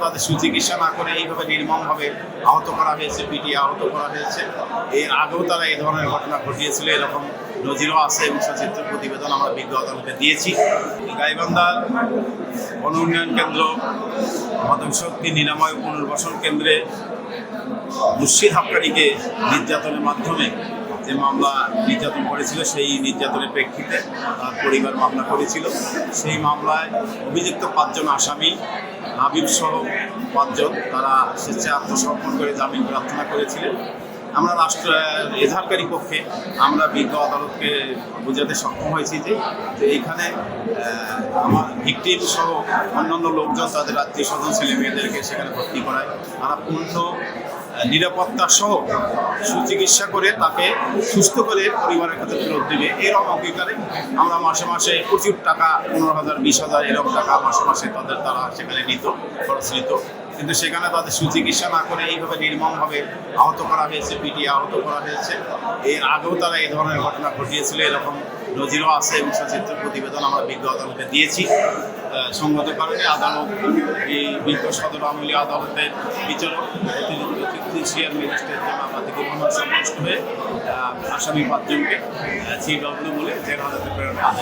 তাদের সুচিকিৎসা না করে এইভাবে নির্মমভাবে আহত করা হয়েছে, পিটিয়ে আহত করা হয়েছে। এর আগেও তারা এই ধরনের ঘটনা ঘটিয়েছিল, এরকম নজিরও আছে এবং সচিত্র প্রতিবেদন আমরা বিজ্ঞ আদালতে দিয়েছি। গাইবান্ধার গণ উন্নয়ন কেন্দ্র মাদক শক্তি নিরাময় পুনর্বাসন কেন্দ্রে মুর্শিদ হাক্কানিকে নির্যাতনের মাধ্যমে যে মামলা নির্যাতন করেছিল, সেই নির্যাতনের প্রেক্ষিতে তার পরিবার মামলা করেছিল। সেই মামলায় অভিযুক্ত 5 জন আসামি, হাবিব সহ 5 জন, তারা স্বেচ্ছায় আত্মসমর্পণ করে জামিন প্রার্থনা করেছিলেন। আমরা এজাহারকারী পক্ষে আমরা বিজ্ঞ আদালতকে বোঝাতে সক্ষম হয়েছি যে এইখানে আমার ভিকটিম সহ অন্যান্য লোকজন তাদের আত্মীয় স্বজন ছেলে মেয়েদেরকে সেখানে ভর্তি করায়। তারা পূর্ণ নিরাপত্তা সহ সুচিকিৎসা করে তাকে সুস্থ করে পরিবারের কাছে ফেরত দেবে, এরকম অঙ্গীকারে আমরা মাসে মাসে প্রচুর টাকা 15,000 20,000 এরকম টাকা মাসে মাসে তারা সেখানে নিত, খরচ নিত। কিন্তু সেখানে তাদের সুচিকিৎসা না করে এইভাবে নির্মমভাবে আহত করা হয়েছে, পিটিয়ে আহত করা হয়েছে। এর আগেও তারা এই ধরনের ঘটনা ঘটিয়েছিল, এরকম নজিরও আছে এবং সচিত্র প্রতিবেদন আমরা বিজ্ঞ আদালতে দিয়েছি। সঙ্গত কারণে আদালত এই বিজ্ঞ সদর আমলি আদালতের বিচারক জুডিশিয়াল ম্যাজিস্ট্রেট জনাব থেকে সন্তুষ্ট হয়ে আসামি 5 জনকে CW বলে জেল হাজতে প্রেরণ করা।